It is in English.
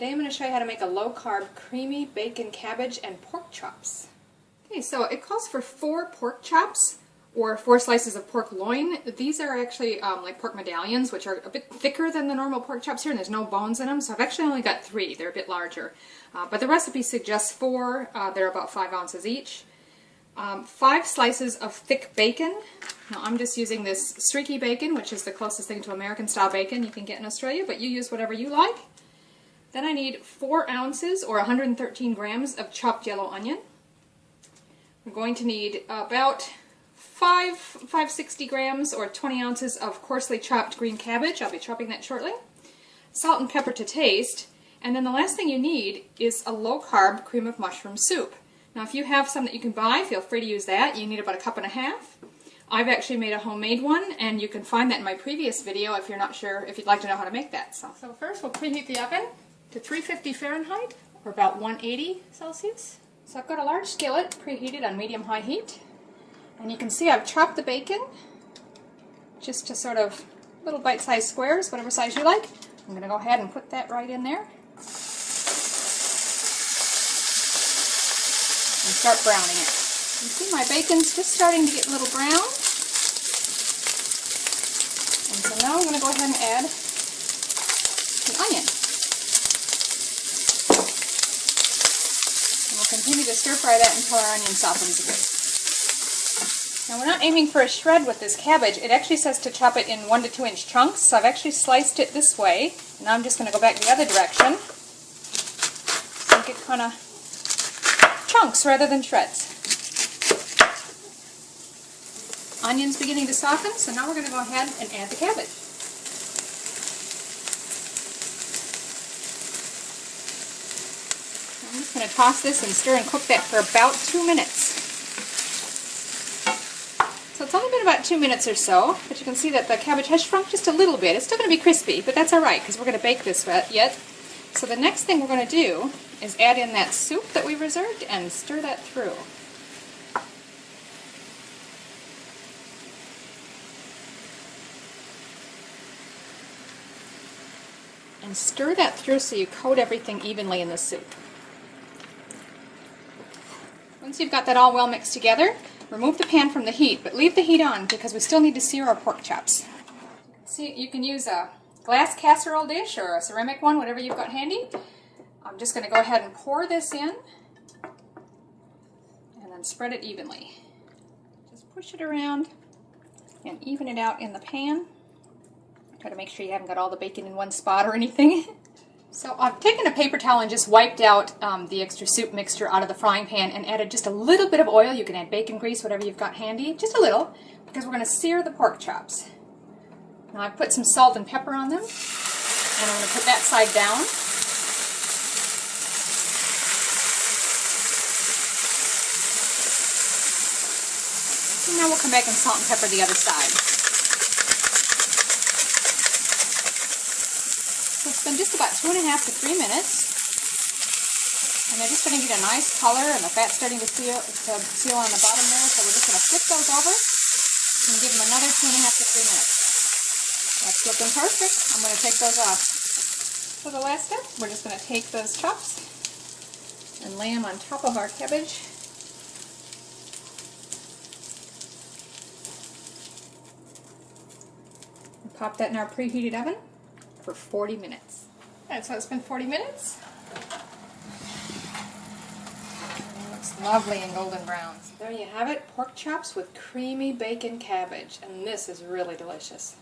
Today I'm going to show you how to make a low-carb creamy bacon cabbage and pork chops. Okay, so it calls for 4 pork chops or 4 slices of pork loin. These are actually like pork medallions, which are a bit thicker than the normal pork chops here, and there's no bones in them, so I've actually only got 3. They're a bit larger. But the recipe suggests 4. They're about 5 ounces each. 5 slices of thick bacon. Now I'm just using this streaky bacon, which is the closest thing to American style bacon you can get in Australia, but you use whatever you like. Then I need 4 ounces or 113 grams of chopped yellow onion. I'm going to need about 560 grams or 20 ounces of coarsely chopped green cabbage. I'll be chopping that shortly. Salt and pepper to taste. And then the last thing you need is a low-carb cream of mushroom soup. Now if you have some that you can buy, feel free to use that. You need about 1.5 cups. I've actually made a homemade one, and you can find that in my previous video if you're not sure, if you'd like to know how to make that. So first we'll preheat the oven to 350 Fahrenheit or about 180 Celsius. So I've got a large skillet preheated on medium-high heat, and you can see I've chopped the bacon just to sort of little bite-sized squares, whatever size you like. I'm going to go ahead and put that right in there and start browning it. You see my bacon's just starting to get a little brown, and so now I'm going to go ahead and add the onion. Continue to stir fry that until our onion softens a bit. Now we're not aiming for a shred with this cabbage. It actually says to chop it in 1 to 2 inch chunks, so I've actually sliced it this way. Now I'm just going to go back the other direction. So you get kind of chunks rather than shreds. Onion's beginning to soften, so now we're going to go ahead and add the cabbage. I'm just going to toss this and stir and cook that for about 2 minutes. So it's only been about 2 minutes or so, but you can see that the cabbage has shrunk just a little bit. It's still going to be crispy, but that's alright because we're going to bake this yet. So the next thing we're going to do is add in that soup that we reserved and stir that through. And stir that through so you coat everything evenly in the soup. Once you've got that all well mixed together, remove the pan from the heat, but leave the heat on because we still need to sear our pork chops. See, you can use a glass casserole dish or a ceramic one, whatever you've got handy. I'm just going to go ahead and pour this in and then spread it evenly. Just push it around and even it out in the pan. Try to make sure you haven't got all the bacon in one spot or anything. So I've taken a paper towel and just wiped out the extra soup mixture out of the frying pan and added just a little bit of oil. You can add bacon grease, whatever you've got handy, just a little, because we're going to sear the pork chops. Now I've put some salt and pepper on them, and I'm going to put that side down. And now we'll come back and salt and pepper the other side. It's been just about 2.5 to 3 minutes, and they're just going to get a nice color, and the fat's starting to seal on the bottom there, so we're just going to flip those over and give them another 2.5 to 3 minutes. That's looking perfect. I'm going to take those off. So the last step, we're just going to take those chops and lay them on top of our cabbage. And pop that in our preheated oven for 40 minutes. And so it's been 40 minutes. And it looks lovely and golden brown. So there you have it, pork chops with creamy bacon cabbage. And this is really delicious.